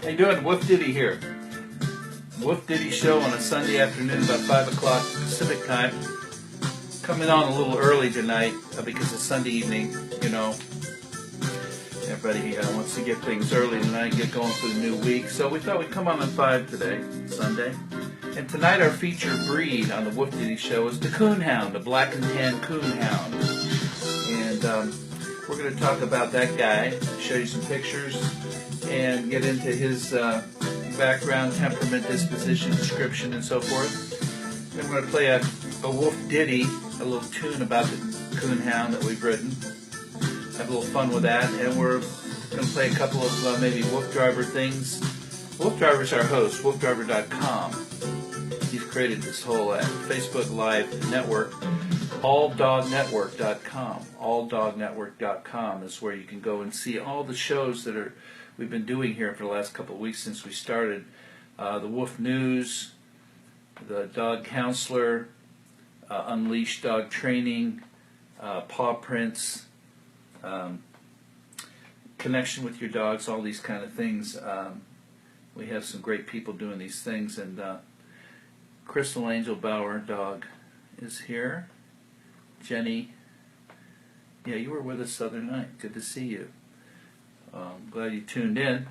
How you doing? WooF Ditty here. WooF Ditty show on a Sunday afternoon about 5 o'clock Pacific time. Coming on a little early tonight because it's Sunday evening, you know. Everybody wants to get things early tonight, get going for the new week. So we thought we'd come on at 5 today, Sunday. And tonight our featured breed on the WooF Ditty show is the Coonhound, the black and tan Coonhound. And we're going to talk about that guy, show you some pictures, and get into his background, temperament, disposition, description, and so forth. Then we're going to play a WooF Ditty, a little tune about the Coonhound that we've written. Have a little fun with that, and we're going to play a couple of maybe WooF Driver things. WooF Driver's our host, WoofDriver.com. He's created this whole Facebook Live network. AllDogNetwork.com. AllDogNetwork.com is where you can go and see all the shows that we've been doing here for the last couple of weeks since we started. The WooF News, the Dog Counselor, Unleashed Dog Training, Paw Prints, connection with your dogs, all these kind of things. We have some great people doing these things, and Crystal Angel Bauer dog is here. Jenny, yeah, you were with us the other night. Good to see you. Glad you tuned in.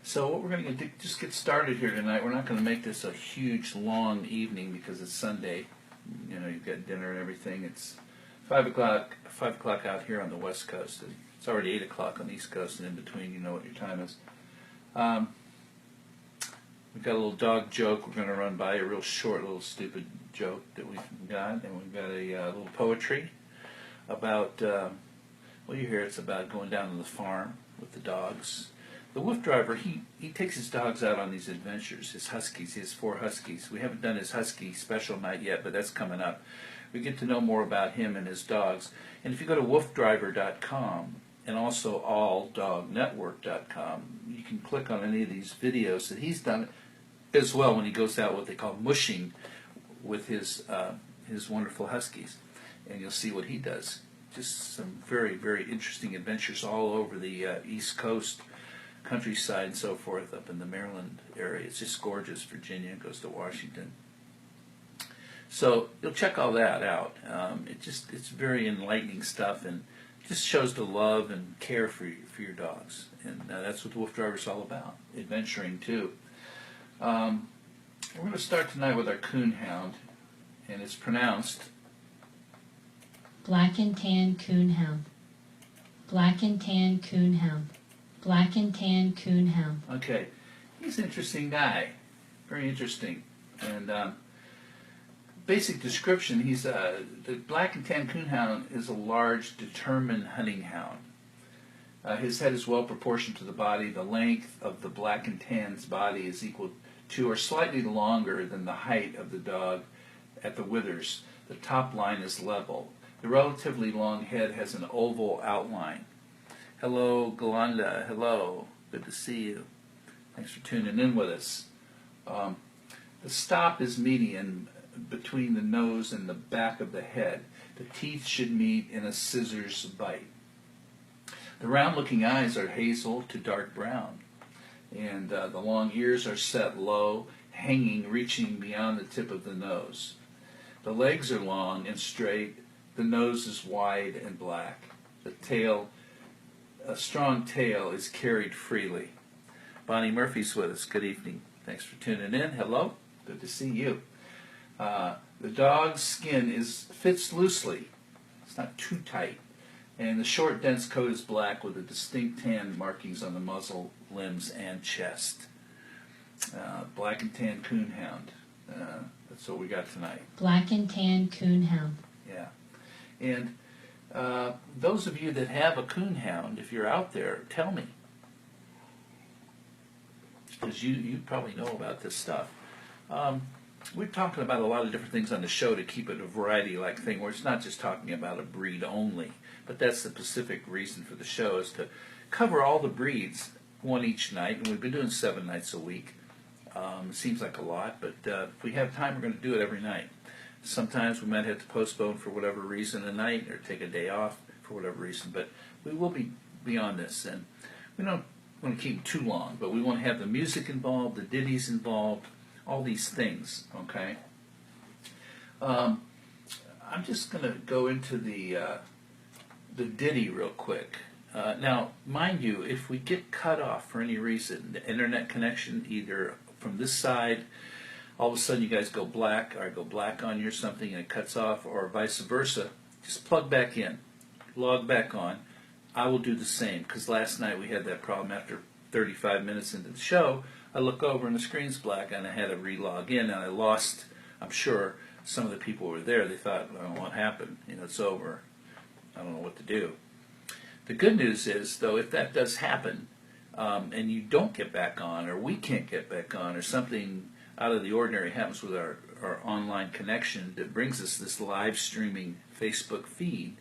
So what we're going to do, just get started here tonight. We're not going to make this a huge, long evening because it's Sunday. You know, you've got dinner and everything. It's 5 o'clock out here on the West Coast. It's already 8 o'clock on the East Coast, and in between, you know what your time is. We've got a little dog joke we're going to run by, a real short, little stupid joke that we've got, and we've got a little poetry about, well, you hear it's about going down to the farm with the dogs. The WooF Driver, he takes his dogs out on these adventures, his huskies. He has 4 huskies. We haven't done his husky special night yet, but that's coming up. We get to know more about him and his dogs. And if you go to WoofDriver.com and also AllDogNetwork.com, you can click on any of these videos that he's done as well when he goes out what they call mushing with his wonderful huskies. And you'll see what he does. Just some very, very interesting adventures all over the East Coast, countryside and so forth, up in the Maryland area. It's just gorgeous. Virginia goes to Washington. So you'll check all that out. It's very enlightening stuff, and just shows the love and care for your dogs. And that's what the WooF Driver is all about, adventuring too. We're going to start tonight with our Coonhound, and it's pronounced Black and Tan Coonhound. Black and Tan Coonhound. Black and Tan Coonhound. Okay, he's an interesting guy, very interesting. And basic description: the Black and Tan Coonhound is a large, determined hunting hound. His head is well proportioned to the body. The length of the Black and Tan's body is equal to or slightly longer than the height of the dog at the withers. The top line is level. The relatively long head has an oval outline. Hello, Galanda. Hello. Good to see you. Thanks for tuning in with us. The stop is median between the nose and the back of the head. The teeth should meet in a scissors bite. The round-looking eyes are hazel to dark brown, and the long ears are set low, hanging, reaching beyond the tip of the nose. The legs are long and straight. The nose is wide and black. The tail, a strong tail, is carried freely. Bonnie Murphy's with us. Good evening. Thanks for tuning in. Hello. Good to see you. The dog's skin fits loosely. It's not too tight. And the short, dense coat is black with the distinct tan markings on the muzzle, limbs, and chest. Black and Tan Coonhound. That's what we got tonight. Black and Tan Coonhound. Yeah. And those of you that have a Coonhound, if you're out there, tell me. Because you probably know about this stuff. We're talking about a lot of different things on the show to keep it a variety-like thing, where it's not just talking about a breed only. But that's the specific reason for the show, is to cover all the breeds, one each night. And we've been doing 7 nights a week. It seems like a lot, but if we have time, we're going to do it every night. Sometimes we might have to postpone for whatever reason a night, or take a day off for whatever reason. But we will be beyond this, and we don't want to keep them too long, but we want to have the music involved, the ditties involved, all these things, okay? I'm just going to go into the ditty real quick. Now, mind you, if we get cut off for any reason, the internet connection, either from this side, all of a sudden you guys go black, or I go black on you or something and it cuts off, or vice versa, just plug back in, log back on. I will do the same, because last night we had that problem after 35 minutes into the show. I look over and the screen's black, and I had to re-log in, and I lost, I'm sure, some of the people who were there. They thought, well, what happened? You know, it's over. I don't know what to do. The good news is, though, if that does happen, and you don't get back on, or we can't get back on, or something out of the ordinary happens with our online connection that brings us this live streaming Facebook feed,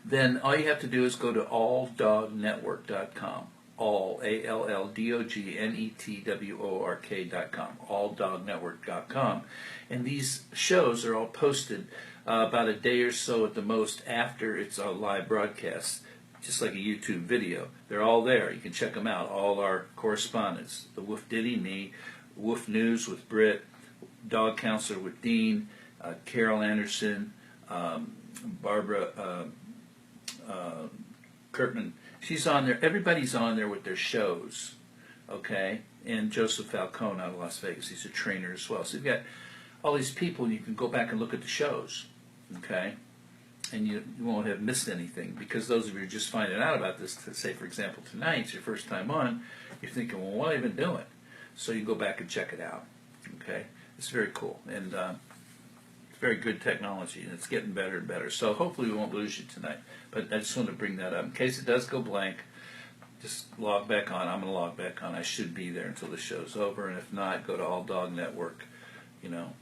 then all you have to do is go to alldognetwork.com. All, ALLDOGNETWORK.com, alldognetwork.com. And these shows are all posted about a day or so at the most after it's a live broadcast, just like a YouTube video. They're all there. You can check them out. All our correspondents, the WooF Ditty, me, WooF News with Britt, Dog Counselor with Dean, Carol Anderson, Barbara Kurtman. She's on there. Everybody's on there with their shows, okay? And Joseph Falcone out of Las Vegas. He's a trainer as well. So you've got all these people, and you can go back and look at the shows, okay? And you won't have missed anything, because those of you who are just finding out about this, say, for example, tonight, it's your first time on, you're thinking, well, what have I been doing? So you go back and check it out, okay? It's very cool. And very good technology, and it's getting better and better. So hopefully we won't lose you tonight. But I just want to bring that up. In case it does go blank, just log back on. I'm going to log back on. I should be there until the show's over, and if not, go to All Dog Network, you know.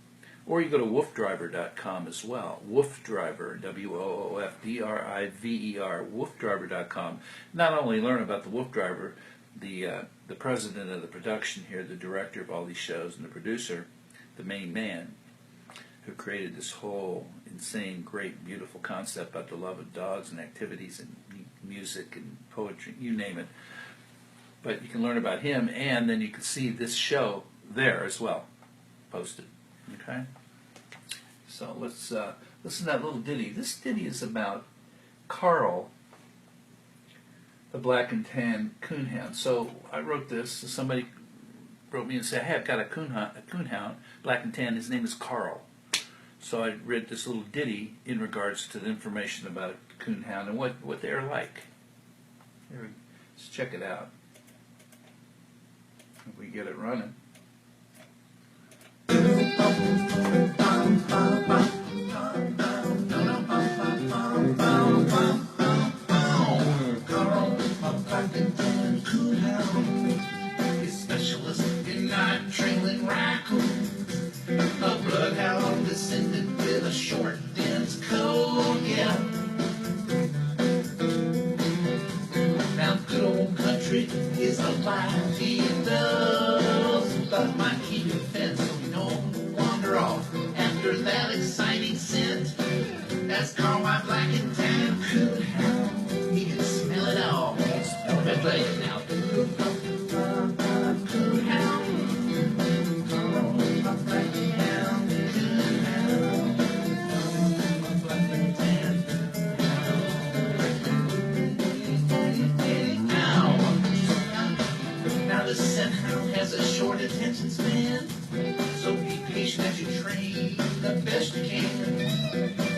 Or you go to woofdriver.com as well. WooFdriver, WOOFDRIVER, woofdriver.com. Not only learn about the WooF Driver, the president of the production here, the director of all these shows, and the producer, the main man, who created this whole insane, great, beautiful concept about the love of dogs and activities and music and poetry, you name it. But you can learn about him, and then you can see this show there as well, posted. Okay? So let's listen to that little ditty. This ditty is about Carl, the black and tan coonhound. So I wrote this. Somebody wrote me and said, hey, I've got a coonhound, black and tan. His name is Carl. So I read this little ditty in regards to the information about a coonhound and what they're like. Let's check it out. If we get it running. Carl, a black and tan coonhound, is specialist in night trailing raccoon. A bloodhound descended with a short, dense coat, yeah. Now good old country is a life he does, but might keep it fed so we don't wander off after that exciting scent. That's Carl, my black and tan coonhound. He can smell it all. Smell it, play it now. Coonhound. The scent hound has a short attention span, so be patient as you train the best you can.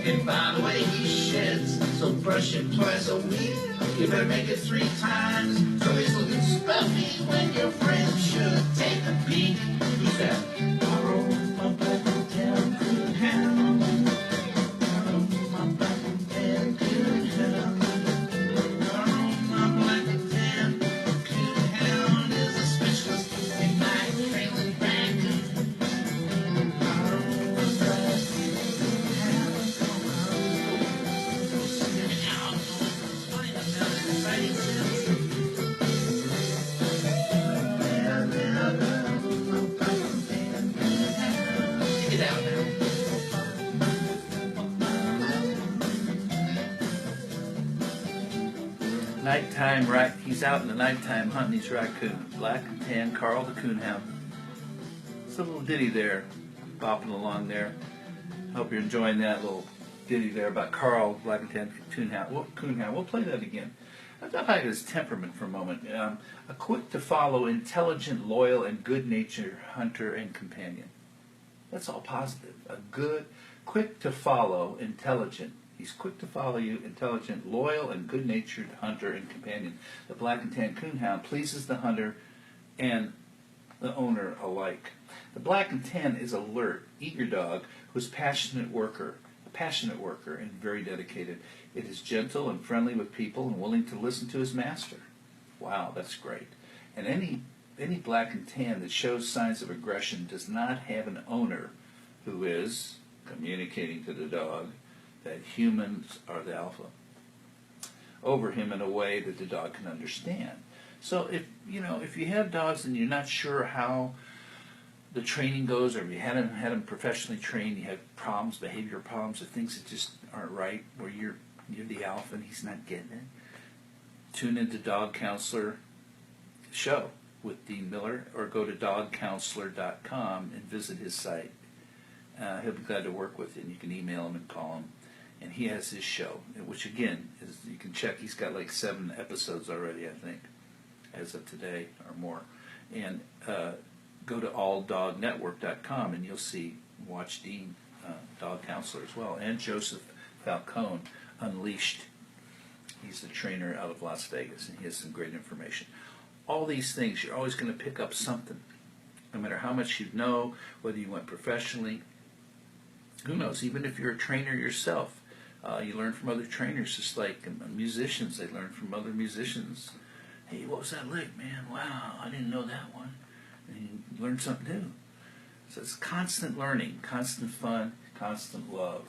And by the way, he sheds, so brush him twice a week. You better make it 3 times, so he's looking stuffy when your friend should take a peek. Who's that? Carl, my black and tan coonhound. Carl, my black and tan coonhound. Nighttime, he's out in the nighttime hunting these raccoons. Black and tan, Carl the Coonhound. It's a little ditty there, bopping along there. Hope you're enjoying that little ditty there about Carl, Black and tan Coonhound. We'll play that again. I thought about his temperament for a moment. A quick to follow, intelligent, loyal, and good-natured hunter and companion. That's all positive. A good, quick to follow, intelligent. He's quick to follow you, intelligent, loyal, and good-natured hunter and companion. The Black and Tan Coonhound pleases the hunter and the owner alike. The Black and Tan is alert, eager dog who's a passionate worker and very dedicated. It is gentle and friendly with people and willing to listen to his master. Wow, that's great. And any Black and Tan that shows signs of aggression does not have an owner who is communicating to the dog that humans are the alpha over him in a way that the dog can understand. So if you have dogs and you're not sure how the training goes, or if you haven't had them professionally trained, you have problems, behavior problems, or things that just aren't right, where you're the alpha and he's not getting it, tune into Dog Counselor show with Dean Miller, or go to dogcounselor.com and visit his site. He'll be glad to work with you, and you can email him and call him. And he has his show, which again, is, you can check, he's got like 7 episodes already, I think, as of today or more. And go to alldognetwork.com and you'll see, watch Dean, Dog Counselor as well, and Joseph Falcone, Unleashed. He's the trainer out of Las Vegas, and he has some great information. All these things, you're always going to pick up something, no matter how much you know, whether you went professionally. Who knows, even if you're a trainer yourself, you learn from other trainers, just like musicians, they learn from other musicians. Hey, what was that lick, man? Wow, I didn't know that one. And you learn something new. So it's constant learning, constant fun, constant love.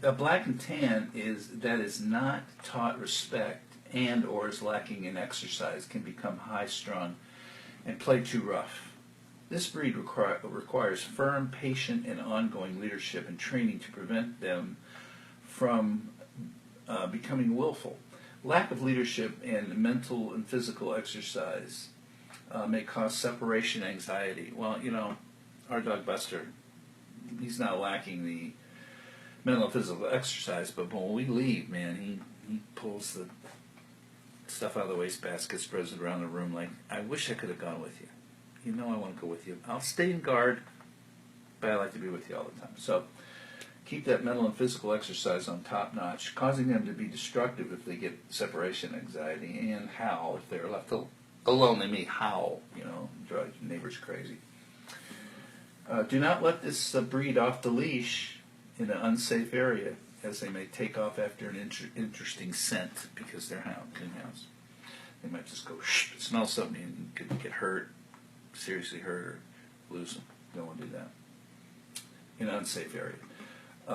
A Black and Tan that is not taught respect and or is lacking in exercise can become high-strung and play too rough. This breed requires firm, patient, and ongoing leadership and training to prevent them from becoming willful. Lack of leadership and mental and physical exercise may cause separation anxiety. Well, our dog Buster, he's not lacking the mental and physical exercise, but when we leave, man, he pulls the stuff out of the wastebasket, spreads it around the room like, I wish I could have gone with you. I want to go with you. I'll stay in guard, but I like to be with you all the time. So keep that mental and physical exercise on top notch, causing them to be destructive if they get separation anxiety, and howl if they're left alone. They may howl, drive your neighbors crazy. Do not let this breed off the leash in an unsafe area, as they may take off after an interesting scent, because they're coonhounds. They might just go smell something and could get hurt, seriously hurt, or lose them. Don't want to do that in an unsafe area.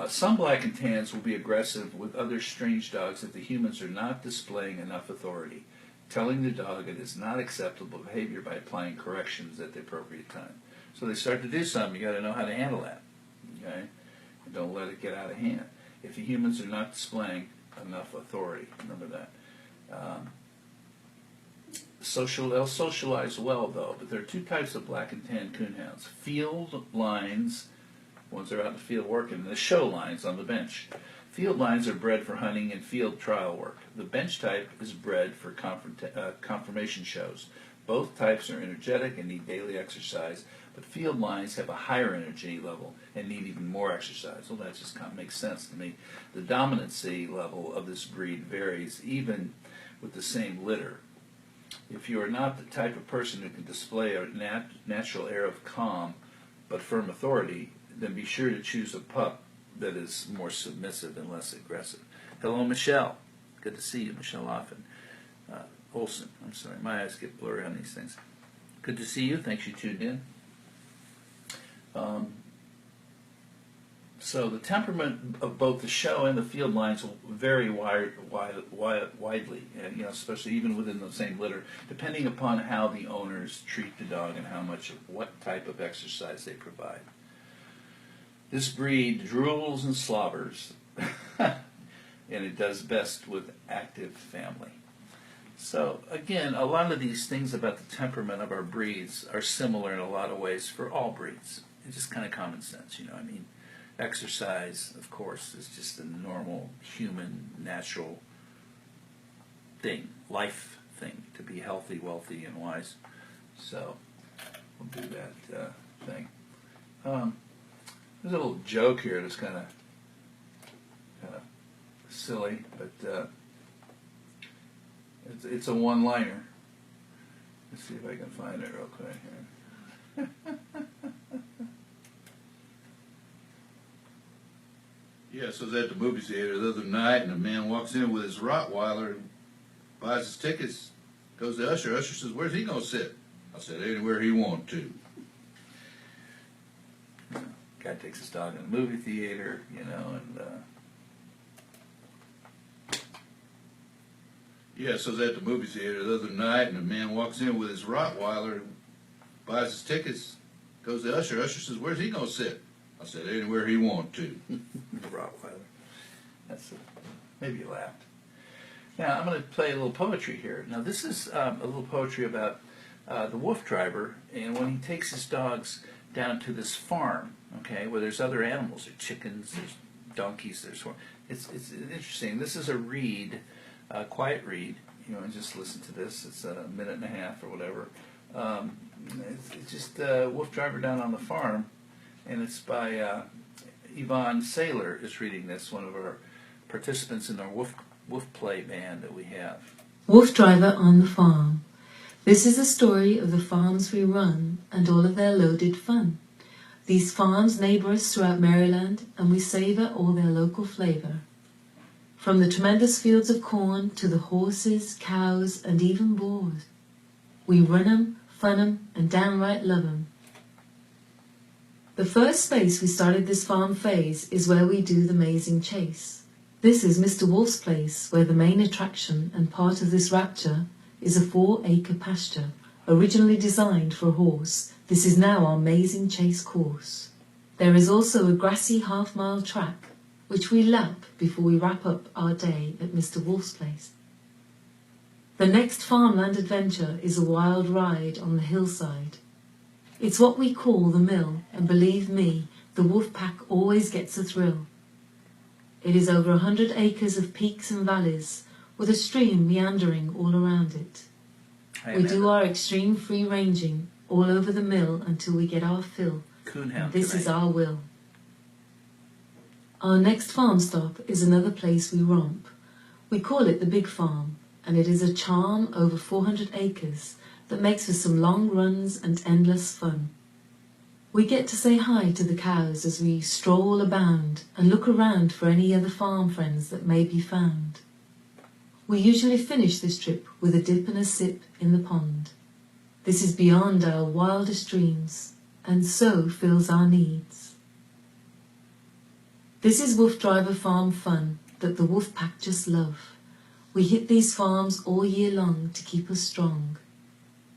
Some Black and Tans will be aggressive with other strange dogs if the humans are not displaying enough authority, telling the dog it is not acceptable behavior by applying corrections at the appropriate time. So they start to do something, you got to know how to handle that. Okay? And don't let it get out of hand. If the humans are not displaying enough authority, remember that. They'll socialize well, though, but there are 2 types of Black and Tan Coonhounds. Field lines, ones that are out in the field working, and the show lines on the bench. Field lines are bred for hunting and field trial work. The bench type is bred for conformation shows. Both types are energetic and need daily exercise, but field lines have a higher energy level and need even more exercise. Well, that just kind of makes sense to me. The dominancy level of this breed varies even with the same litter. If you are not the type of person who can display a natural air of calm but firm authority, then be sure to choose a pup that is more submissive and less aggressive. Hello, Michelle. Good to see you, Michelle Offen. Olson. I'm sorry, my eyes get blurry on these things. Good to see you. Thanks you tuned in. So the temperament of both the show and the field lines will vary widely, and, especially even within the same litter, depending upon how the owners treat the dog and what type of exercise they provide. This breed drools and slobbers and it does best with active family. So again, a lot of these things about the temperament of our breeds are similar in a lot of ways for all breeds. It's just kind of common sense, you know. I mean, exercise, of course, is just a normal human, natural thing, life thing, to be healthy, wealthy, and wise. So we'll do that thing. There's a little joke here that's kind of silly, but it's a one-liner. Let's see if I can find it real quick here. Yeah, so I was at the movie theater the other night, and a man walks in with his Rottweiler and buys his tickets, goes to Usher. Usher says, "Where's he going to sit?" I said, "Anywhere he wants to." Guy takes his dog in the movie theater, you know, and Yeah, so I was at the movie theater the other night, and a man walks in with his Rottweiler and buys his tickets, goes to Usher. Usher says, "Where's he going to sit?" I said, "Anywhere he wants to." the Rottweiler. That's maybe you laughed. Now I'm going to play a little poetry here. Now this is a little poetry about the WooF driver, and when he takes his dogs down to this farm, okay, where there's other animals, there's chickens, there's donkeys, it's interesting. This is a read, a quiet read. You know, and just listen to this. It's a minute and a half or whatever. It's just a WooF driver down on the farm, and it's by Yvonne Saylor is reading this, one of our participants in our WooF play band that we have. WooF driver on the farm. This is a story of the farms we run and all of their loaded fun. These farms neighbor us throughout Maryland, and we savor all their local flavor. From the tremendous fields of corn to the horses, cows, and even boars. We run 'em, fun 'em, and downright love 'em. The first space we started this farm phase is where we do the amazing chase. This is Mr. Wolf's place, where the main attraction and part of this rapture is a 4-acre pasture, originally designed for a horse. This is now our amazing chase course. There is also a grassy half-mile track, which we lap before we wrap up our day at Mr. Wolf's place. The next farmland adventure is a wild ride on the hillside. It's what we call the mill, and believe me, the WooF pack always gets a thrill. It is over 100 acres of peaks and valleys, with a stream meandering all around it. We do our extreme free ranging all over the mill until we get our fill. Coonhound. This is our will. Our next farm stop is another place we romp. We call it the Big Farm, and it is a charm over 400 acres that makes for some long runs and endless fun. We get to say hi to the cows as we stroll abound and look around for any other farm friends that may be found. We usually finish this trip with a dip and a sip in the pond. This is beyond our wildest dreams, and so fills our needs. This is WooF driver farm fun that the WooF pack just love. We hit these farms all year long to keep us strong.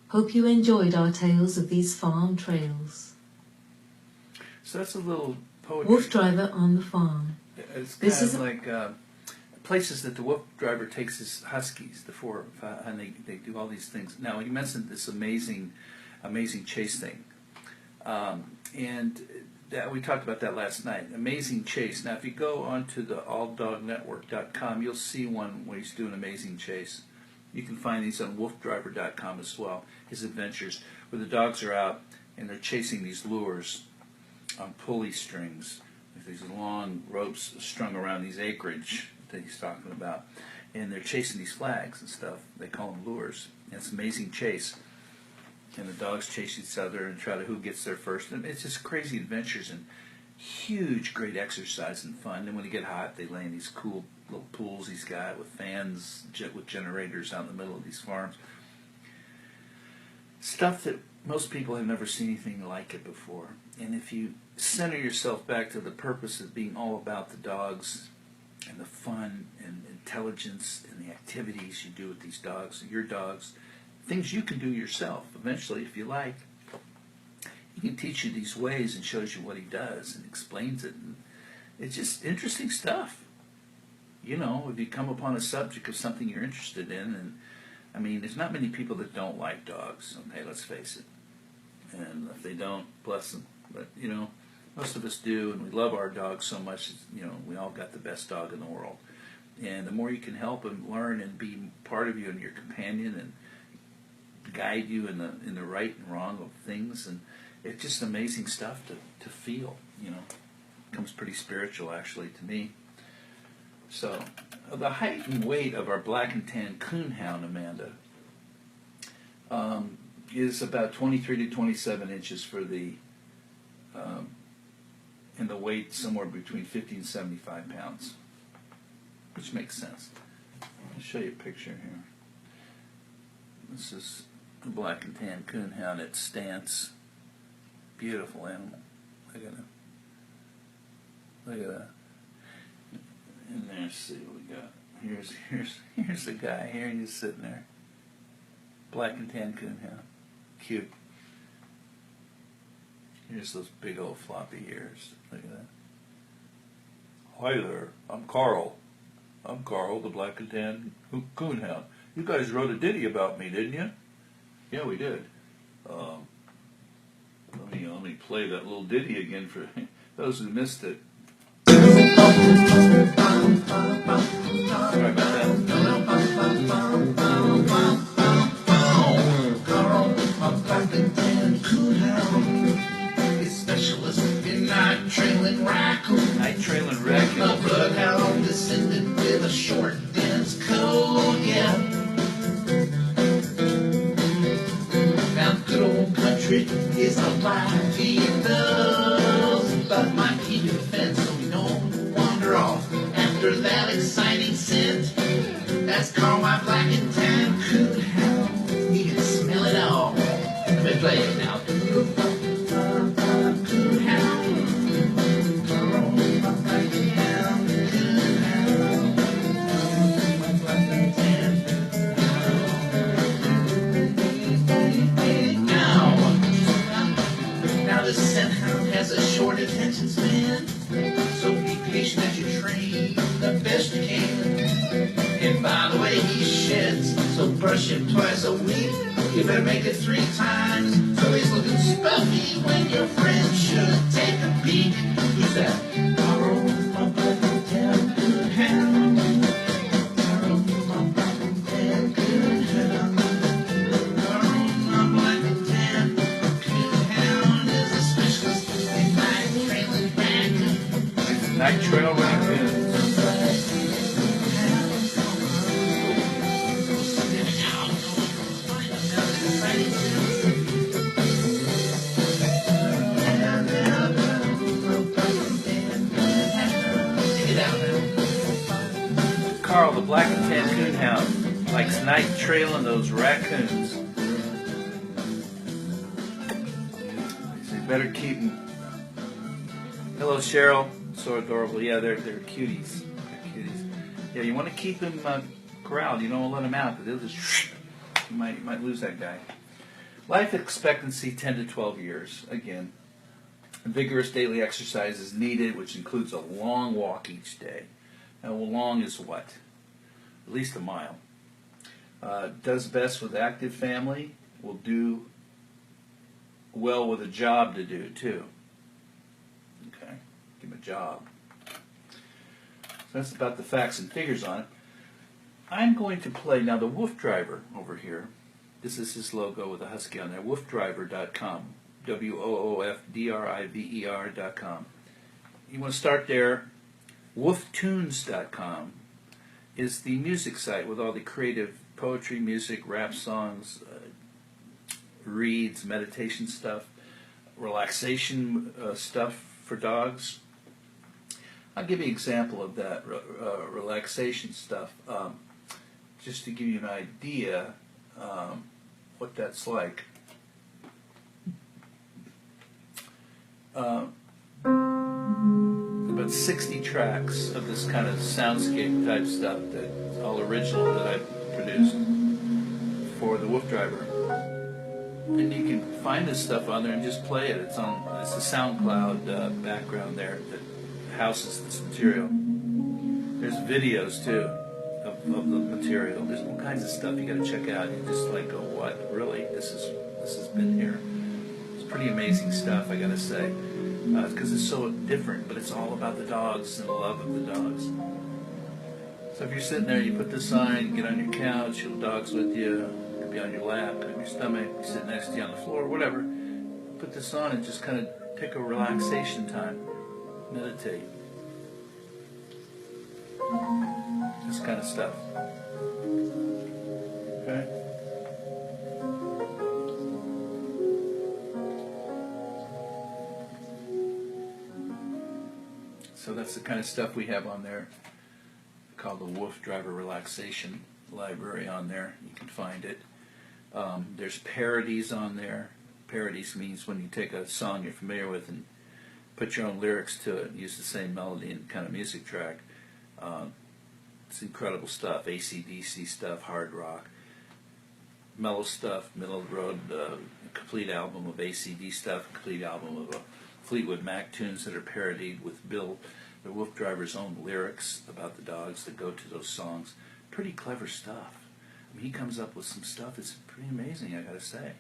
Hope you enjoyed our tales of these farm trails. So that's a little poetry. WooF driver on the farm. It's kind This of is like places that the WooF driver takes his huskies, and they do all these things. Now, you mentioned this amazing chase thing, and that we talked about that last night. Amazing chase. Now, if you go onto the alldognetwork.com, you'll see one where he's doing amazing chase. You can find these on woofdriver.com as well. His adventures, where the dogs are out and they're chasing these lures on pulley strings, with these long ropes strung around these acreage that he's talking about, and they're chasing these flags and stuff. They call them lures. And it's an amazing chase, and the dogs chase each other and try to who gets there first. And it's just crazy adventures and huge, great exercise and fun. And when they get hot, they lay in these cool little pools he's got with fans, with generators out in the middle of these farms. Stuff that most people have never seen anything like it before. And if you center yourself back to the purpose of being all about the dogs and the fun and intelligence and the activities you do with these dogs, your dogs, things you can do yourself eventually if you like. He can teach you these ways and shows you what he does and explains it. And it's just interesting stuff. you know, if you come upon a subject of something you're interested in, and I mean, there's not many people that don't like dogs, okay, let's face it. And if they don't, bless them. But, you know, most of us do, and we love our dogs so much, you know, we all got the best dog in the world. And the more you can help them learn and be part of you and your companion and guide you in the right and wrong of things, and it's just amazing stuff to feel, you know. It becomes pretty spiritual, actually, to me. So, the height and weight of our black and tan Coonhound, Amanda, is about 23 to 27 inches for the, and the weight somewhere between 50 and 75 pounds, which makes sense. I'll show you a picture here. This is a black and tan Coonhound at stance. Beautiful animal. Look at that. And there's, see what we got. Here's the guy. Here he's sitting there. Black and tan Coonhound. Cute. Here's those big old floppy ears. Look at that. Hi there. I'm Carl. I'm Carl, the black and tan Coonhound. You guys wrote a ditty about me, didn't you? Yeah, we did. Let me play that little ditty again for those who missed it. Sorry about that. Carl, my black and tan Coonhound, is specialist in night trailing raccoon. Night trailing raccoon. A bloodhound descended with a short, dense coat, yeah. Now, good old country is the life he loves, but might keep it fence so we don't wander off after that exciting scent. That's Carl, my black and tan Coonhound. He can smell it all. Let me play it now. Attention span, so be patient as you train the best you can. And by the way, he sheds, so brush him twice a week. You better make it 3 times, so he's looking stuffy when your friend should take a peek. Who's that? Carl, my black and tan Coonhound. Carl, my black and tan Coonhound. Carl, my black and tan Coonhound is a specialist in night trailing raccoon. Night trail raccoon. Carl, the black and tan Coonhound, likes night trailing those raccoons. So you better keep them. Hello, Cheryl. So adorable. Yeah, they're cuties. They're cuties. Yeah, you want to keep them corralled. You don't let them out, but they'll just. You might lose that guy. Life expectancy 10 to 12 years. Again, vigorous daily exercise is needed, which includes a long walk each day. Now, long is what? At least a mile. Does best with active family. Will do well with a job to do, too. Okay, give him a job. So that's about the facts and figures on it. I'm going to play now the WooF driver over here. This is his logo with a husky on there. WoofDriver.com. WOOFDRIVER.com. You want to start there. WoofTunes.com is the music site with all the creative poetry, music, rap songs, reads, meditation stuff, relaxation stuff for dogs. I'll give you an example of that relaxation stuff, just to give you an idea what that's like. About 60 tracks of this kind of soundscape type stuff that's all original that I produced for the WooF driver. And you can find this stuff on there and just play it. It's a SoundCloud background there that houses this material. There's videos too of the material. There's all kinds of stuff you got to check out. You just like go, what? Really? This has been here. It's pretty amazing stuff, I got to say, because it's so different. But it's all about the dogs and the love of the dogs. So if you're sitting there, you put this on, you get on your couch, your dog's with you, it could be on your lap, on your stomach, you sit next to you on the floor, whatever. Put this on and just kind of take a relaxation time, meditate. This kind of stuff. Okay? So that's the kind of stuff we have on there, called the WooF Driver Relaxation Library on there. You can find it. There's parodies on there. Parodies means when you take a song you're familiar with and put your own lyrics to it, use the same melody and kind of music track. It's incredible stuff. AC/DC stuff, hard rock, mellow stuff, middle of the road, complete album of AC/DC stuff, complete album of Fleetwood Mac tunes that are parodied with the WooF Driver's own lyrics about the dogs that go to those songs. Pretty clever stuff. I mean, he comes up with some stuff that's pretty amazing, I gotta say.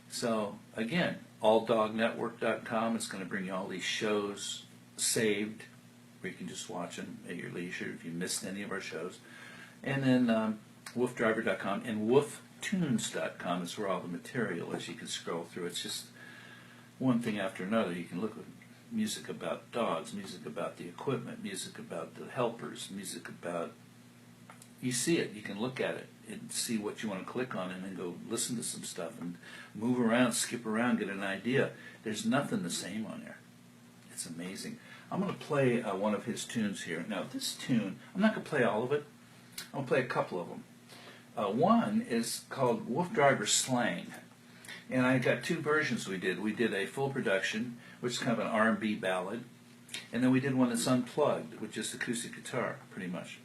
So, again, alldognetwork.com is going to bring you all these shows saved, where you can just watch them at your leisure if you missed any of our shows. And then woofdriver.com and wooftunes.com is where all the material is. You can scroll through. It's just one thing after another. You can look at music about dogs, music about the equipment, music about the helpers, music about... You see it. You can look at it and see what you want to click on and then go listen to some stuff and move around, skip around, get an idea. There's nothing the same on there. It's amazing. I'm going to play one of his tunes here. Now, this tune, I'm not going to play all of it. I'm going to play a couple of them. One is called WooF Driver Slang. And I got two versions we did. We did a full production, which is kind of an R&B ballad. And then we did one that's unplugged, with just acoustic guitar, pretty much.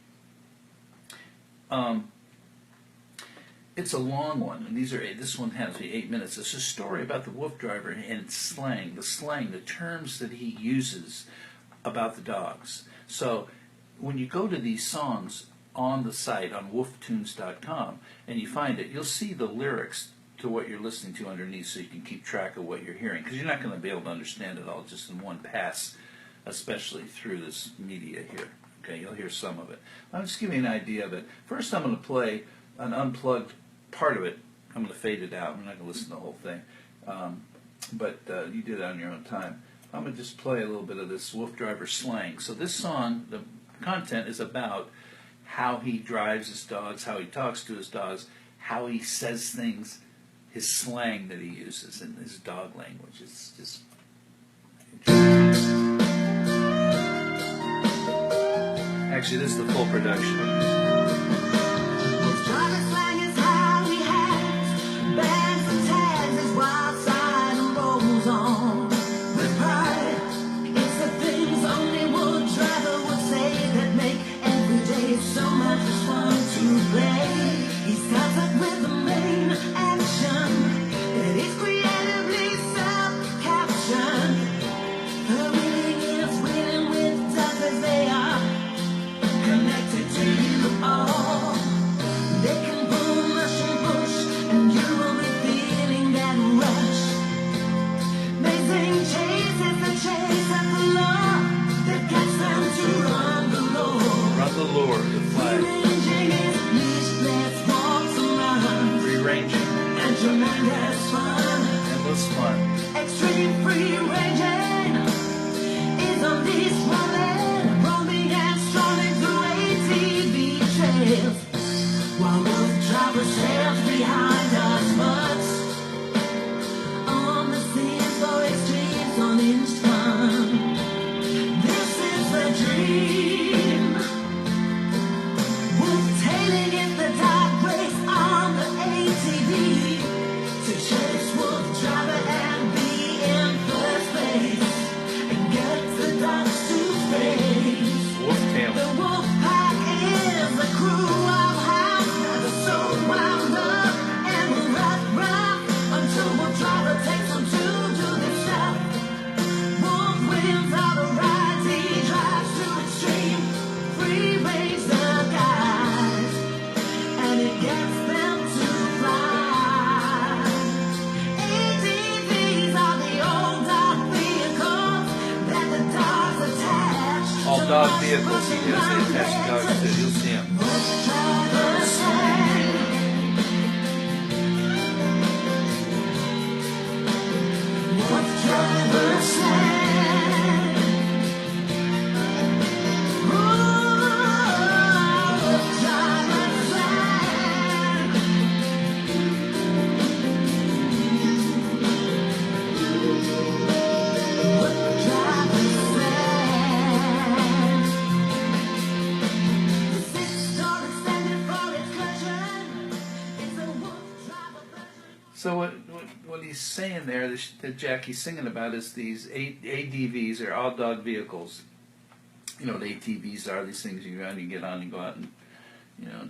It's a long one, and this one has 8 minutes. It's a story about the WooF Driver and slang, the terms that he uses about the dogs. So when you go to these songs on the site, on wooftunes.com, and you find it, you'll see the lyrics to what you're listening to underneath so you can keep track of what you're hearing, because you're not going to be able to understand it all just in one pass, especially through this media here. Okay, you'll hear some of it. I'll just give you an idea of it. First, I'm going to play an unplugged part of it. I'm going to fade it out. I'm not going to listen to the whole thing. But you do that on your own time. I'm going to just play a little bit of this WooF Driver slang. So this song, the content is about how he drives his dogs, how he talks to his dogs, how he says things, his slang that he uses in his dog language. It's just interesting. Actually, this is the full production. His driver slang is how he has bags and tags, his wild side and rolls on with pride. It's the things only one driver would say that make every day so much fun to play. He starts up with the main action that is creatively self-captioned. The winning is winning with dogs as they are connected to you all. They can boom, rush and push, and you will be feeling that rush. Amazing chase is the chase at the law that gets them to run the lure. Run the lure, the flag. Rearranging is leashless walks and runs. Rearranging. And tremendous fun. Endless fun. Extreme free ranging is on these rolling, roaming and strolling through ATV trails, while WooF Driver sails behind us butts on the scenes for extremes on inch fun. This is the dream. Yes, they attach the dogs to it. You'll see them. So what he's saying there, that Jackie's singing about, is these ADVs, or all dog vehicles. You know what ATVs are? These things you get on, you go out and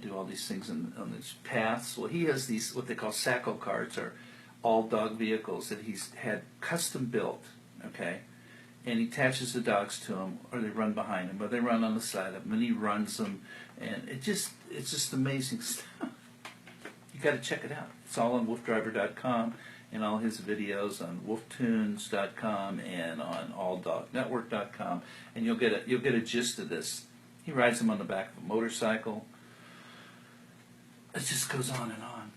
do all these things on these paths. Well, he has these what they call sacco carts, or all dog vehicles that he's had custom built. Okay, and he attaches the dogs to them, or they run behind him, or they run on the side of him, and he runs them, and it's just amazing stuff. You got to check it out. It's all on WooFdriver.com, and all his videos on WooFtunes.com and on AllDogNetwork.com, and you'll get a gist of this. He rides them on the back of a motorcycle. It just goes on and on.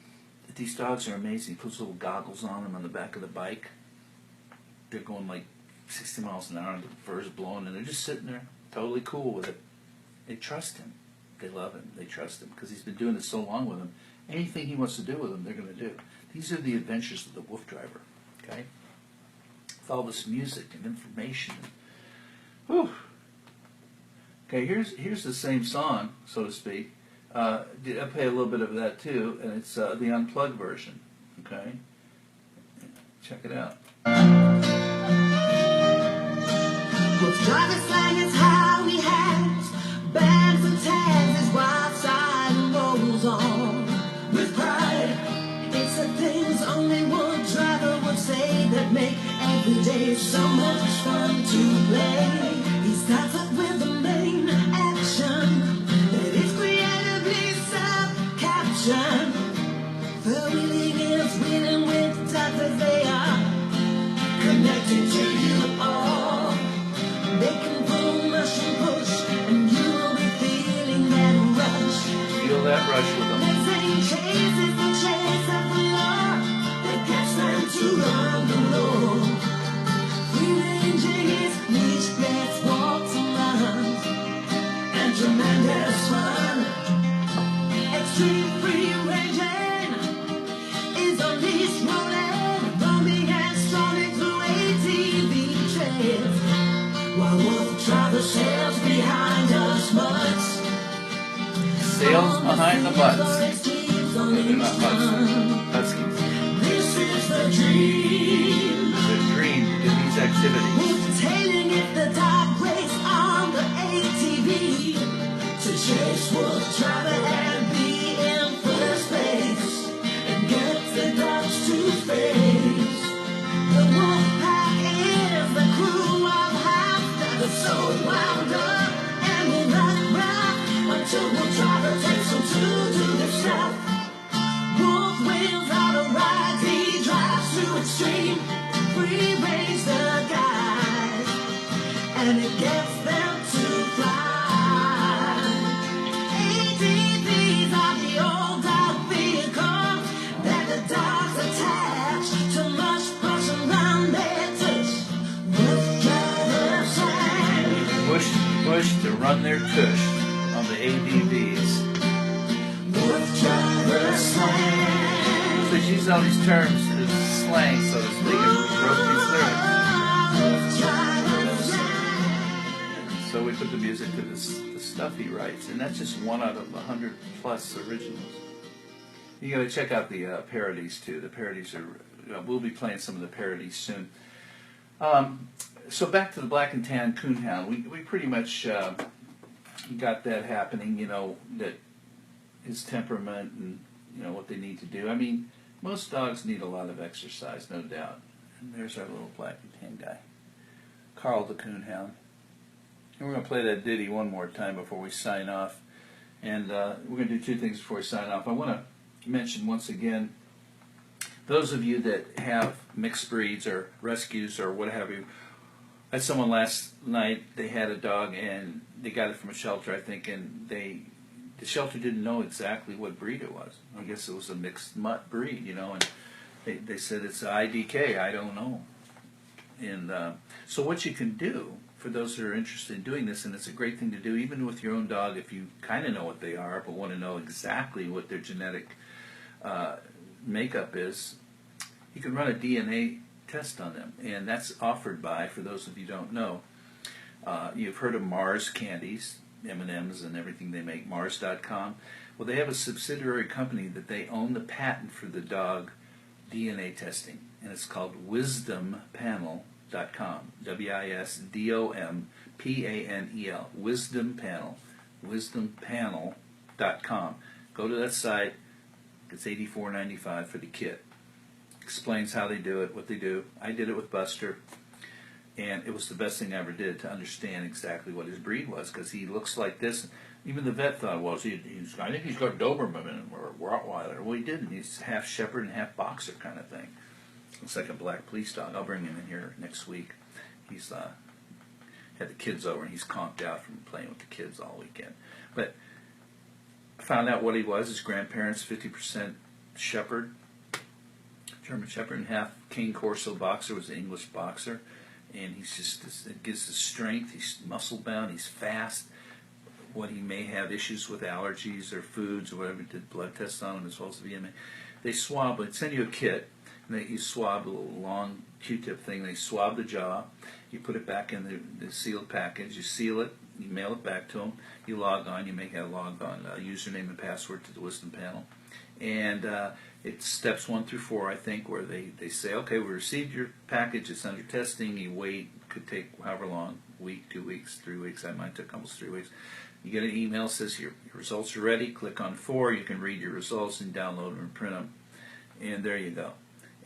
These dogs are amazing. He puts little goggles on them on the back of the bike. They're going like 60 miles an hour, and the fur's blowing, and they're just sitting there, totally cool with it. They trust him. They love him. They trust him because he's been doing it so long with them. Anything he wants to do with them, they're going to do. These are the adventures of the Woof Driver, okay? With all this music and information. Whew. Okay, here's the same song, so to speak. I play a little bit of that too, and it's the Unplugged version, okay? Check it out. Woof Driver slang is how he has bags and tags, his wild side and rolls on with pride. It's the things only one driver would say that make every day so much fun to play. He starts up with the main action that is creatively self-caption. The wheeling is wheeling with drivers, they are connected to you all. They can pull, rush and push, and you will be feeling that rush. Feel that rush with them. They say chase is the chase of the law. They catch them to run the law. Free-ranging is leash, gets walks and runs, and tremendous fun. Extreme free-ranging is a leash rolling, roaming and strolling through ATV trails. While Woof Driver sails behind us butts. Sails behind the butts. They're not butts, huskies. This is the dream. The dream to do these activities. Woof tailing if the dog race on the ATV to chase Woof Driver and be in first place and get the dogs to face. The Wolf Pack is the crew of house that's so wound up, and we'll rock until Woof Driver takes them to the south. Wolf wheels out a ride, he drives to extreme, free range the guys, and it gets them to fly. ATVs are the old dog vehicles that the dogs attach to much brush around their tush. Woof Driver sang. Push to run their tush on the ADVs. Woof Driver sang. So she's all these terms, slang, so to speak, and wrote these lyrics. Woof Driver sang. So we put the music to the stuff he writes, and that's just one out of 100 plus originals. You got to check out the parodies too. The parodies are. We'll be playing some of the parodies soon. So back to the Black and Tan Coonhound. We pretty much got that happening. You know, that his temperament and what they need to do. I mean, most dogs need a lot of exercise, no doubt. And there's our little Black and Tan guy, Carl the Coonhound. And we're going to play that ditty one more time before we sign off. And we're going to do two things before we sign off. I want to mention once again, those of you that have mixed breeds or rescues or what have you, I had someone last night, they had a dog and they got it from a shelter, I think, and the shelter didn't know exactly what breed it was. I guess it was a mixed mutt breed, you know, and they said it's IDK, I don't know. And so what you can do, for those who are interested in doing this, and it's a great thing to do even with your own dog if you kind of know what they are, but want to know exactly what their genetic makeup is, you can run a DNA test on them, and that's offered by, for those of you who don't know, you've heard of Mars candies, M&Ms and everything they make, Mars.com. Well, they have a subsidiary company that they own the patent for the dog DNA testing, and it's called WisdomPanel.com, WisdomPanel, Wisdom Panel, WisdomPanel.com. Go to that site. It's $84.95 for the kit. Explains how they do it, what they do. I did it with Buster, and it was the best thing I ever did to understand exactly what his breed was, because he looks like this. Even the vet thought, well, I think he's got Doberman in him, or Rottweiler. Well, he didn't. He's half Shepherd and half Boxer kind of thing. Looks like a black police dog. I'll bring him in here next week. He's had the kids over, and he's conked out from playing with the kids all weekend. But I found out what he was. His grandparents, 50% Shepherd, German Shepherd, and half Cane Corso Boxer, was the English Boxer. And he's just, it gives his strength. He's muscle bound. He's fast. What he may have issues with allergies or foods or whatever, did blood tests on him as well as the VMA. They swab, they send you a kit, and you swab a little long Q-tip thing. They swab the jaw. You put it back in the sealed package. You seal it. You mail it back to them. You log on. You make a log on username and password to the Wisdom Panel. And it's steps 1 through 4, I think, where they say, okay, we received your package. It's under testing. You wait. It could take however long, week, 2 weeks, 3 weeks. Mine took almost 3 weeks. You get an email that says your results are ready. Click on 4. You can read your results and download them and print them. And there you go.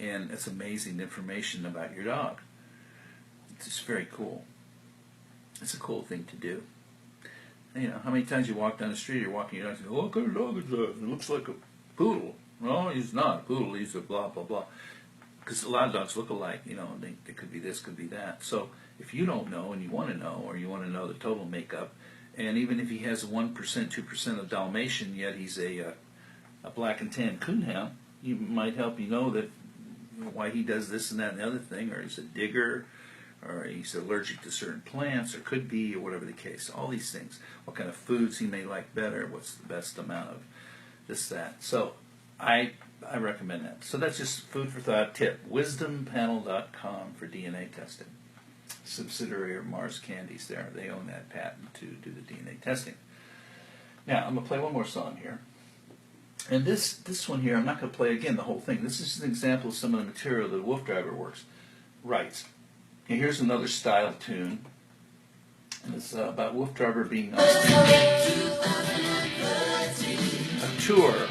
And it's amazing information about your dog. It's just very cool. It's a cool thing to do. And, you know, how many times you walk down the street, you're walking your dog, and you say, oh, what kind of dog is that? It looks like a poodle. No, he's not a poodle. He's a blah, blah, blah. Because a lot of dogs look alike. You know, they could be this, could be that. So if you don't know and you want to know, or you want to know the total makeup, and even if he has 1%, 2% of Dalmatian, yet he's a black and tan Coonhound, you might help you know that why he does this and that and the other thing, or he's a digger, or he's allergic to certain plants, or could be, or whatever the case. All these things. What kind of foods he may like better, what's the best amount of this, that. So I recommend that. So that's just food for thought tip. WisdomPanel.com for DNA testing. Subsidiary of Mars Candies there. They own that patent to do the DNA testing. Now, I'm going to play one more song here. And this one here, I'm not going to play again the whole thing. This is an example of some of the material that WooF Driver writes. And here's another style tune. And it's about WooF Driver being on a tour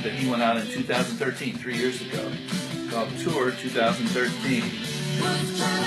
that he went out in 2013, 3 years ago, called Tour 2013. WooF Driver.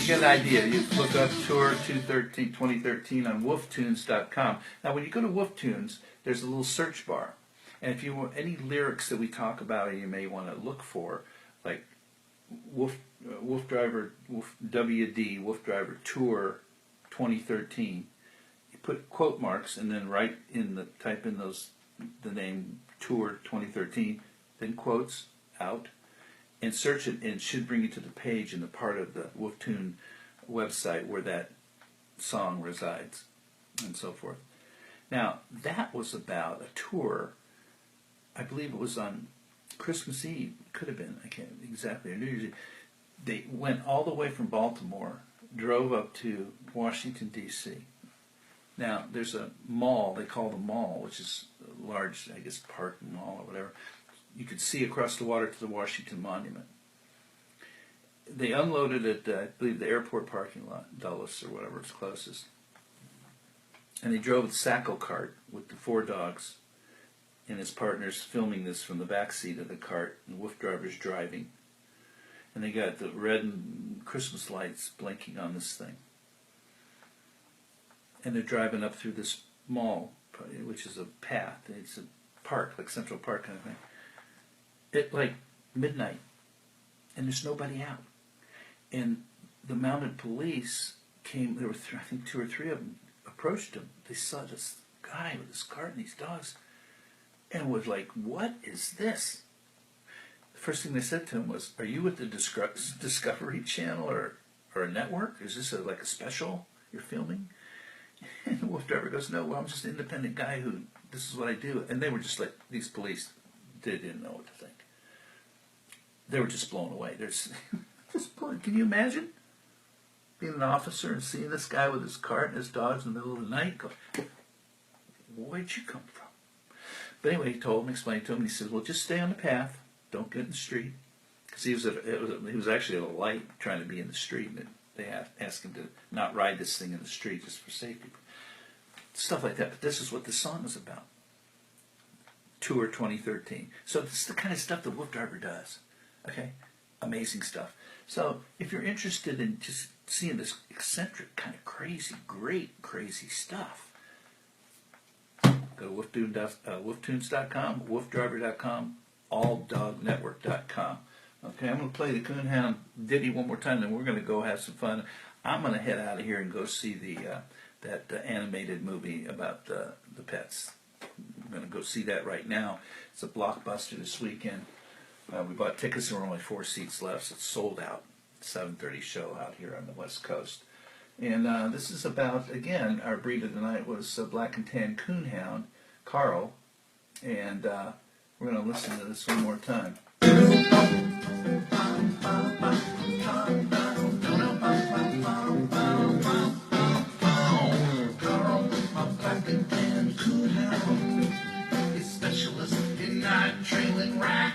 get an idea. You look up Tour 2013 on WooFtunes.com. Now, when you go to WooFtunes, there's a little search bar. And if you want any lyrics that we talk about or you may want to look for, like Woof Driver, Woof WD, Woof Driver Tour 2013, you put quote marks and then type in the name Tour 2013, then quotes out, and search it, and it should bring you to the page in the part of the WooFtune website where that song resides, and so forth. Now, that was about a tour. I believe it was on Christmas Eve. Could have been. I can't exactly. Or New Year's Eve. They went all the way from Baltimore, drove up to Washington, D.C. Now, there's a mall, they call the mall, which is a large, I guess, parking mall or whatever. You could see across the water to the Washington Monument. They unloaded at, I believe, the airport parking lot, Dulles or whatever it's closest. And they drove a Sacco cart with the 4 dogs and his partners filming this from the back seat of the cart, and the Woof driver's driving. And they got the red and Christmas lights blinking on this thing. And they're driving up through this mall, which is a path. It's a park, like Central Park kind of thing. At like midnight, and there's nobody out. And the mounted police came, there were I think 2 or 3 of them, approached him. They saw this guy with his cart and these dogs, and was like, what is this? The first thing they said to him was, are you with the Discovery Channel or a network? Is this like a special you're filming? And the Woof driver goes, no, well, I'm just an independent guy who, this is what I do. And they were just like, these police, they didn't know what to think. They were just blown away. Can you imagine being an officer and seeing this guy with his cart and his dogs in the middle of the night? Go, where'd you come from? But anyway, he told him, explained to him, and he said, well, just stay on the path. Don't get in the street. Because he was actually at a light trying to be in the street, and they asked him to not ride this thing in the street just for safety. Stuff like that. But this is what the song is about. Tour 2013. So this is the kind of stuff the Woof driver does. Okay? Amazing stuff. So if you're interested in just seeing this eccentric, kind of crazy, great, crazy stuff, go to WooFtunes.com, WoofDriver.com, AllDogNetwork.com. Okay, I'm going to play the Coonhound Ditty one more time, then we're going to go have some fun. I'm going to head out of here and go see that animated movie about the pets. I'm going to go see that right now. It's a blockbuster this weekend. We bought tickets, there were only 4 seats left, so it's sold out. 7:30 show out here on the West Coast. And this is about, again, our breed of the night was Black and Tan Coonhound, Carl. And we're going to listen to this one more time.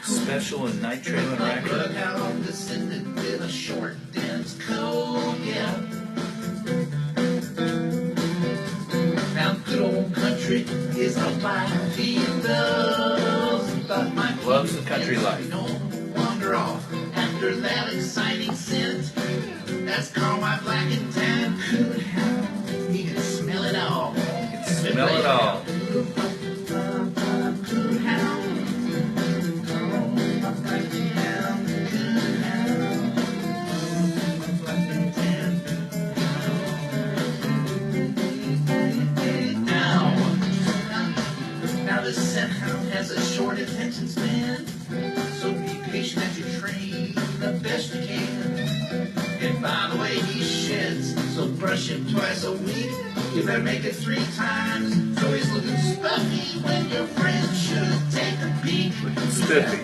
Special in night trailing racket. Bloodhound descended with a short, dense coat, yeah. Now good old country is the life he loves, but my loves the country life. Don't wander off after that exciting scent. That's Carl, my black and tan coonhound. He can smell it all. He can smell it all. Short attention span, so be patient as you train the best you can. And by the way, he sheds, so brush him twice a week. You better make it 3 times, so he's looking stuffy when your friends should take a peek. Spiffy.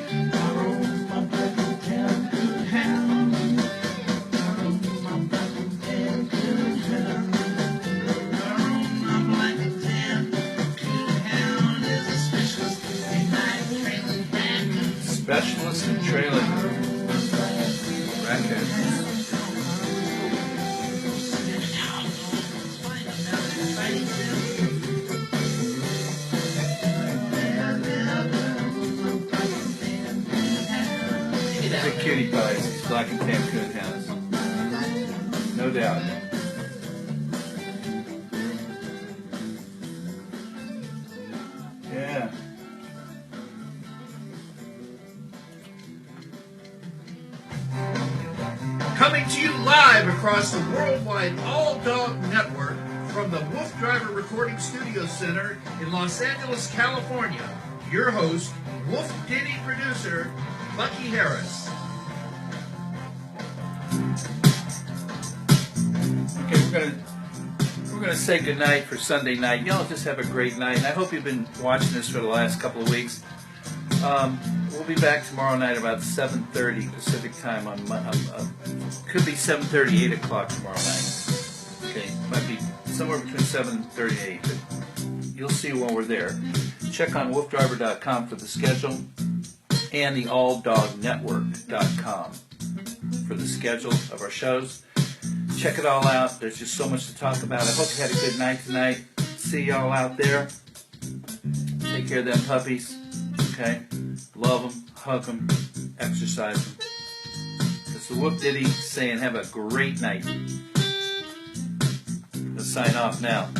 Specialist in trailing raccoons. These are cutie pies, these black and tan coonhounds. No no doubt. Yeah. Coming to you live across the worldwide all-dog network from the WooF Driver Recording Studio Center in Los Angeles, California. Your host, WooF Ditty producer, Bucky Harris. Okay, we're gonna say goodnight for Sunday night. Y'all just have a great night. And I hope you've been watching this for the last couple of weeks. We'll be back tomorrow night about 7:30 Pacific time on could be 7:30, 8 o'clock tomorrow night. Okay, might be somewhere between 7:30 and 8, but you'll see when we're there. Check on woofdriver.com for the schedule and the alldognetwork.com for the schedule of our shows. Check it all out. There's just so much to talk about. I hope you had a good night tonight. See y'all out there. Take care of them puppies. Okay? Love them, hug them, exercise them. It's the WooF Ditty saying have a great night. Let's sign off now.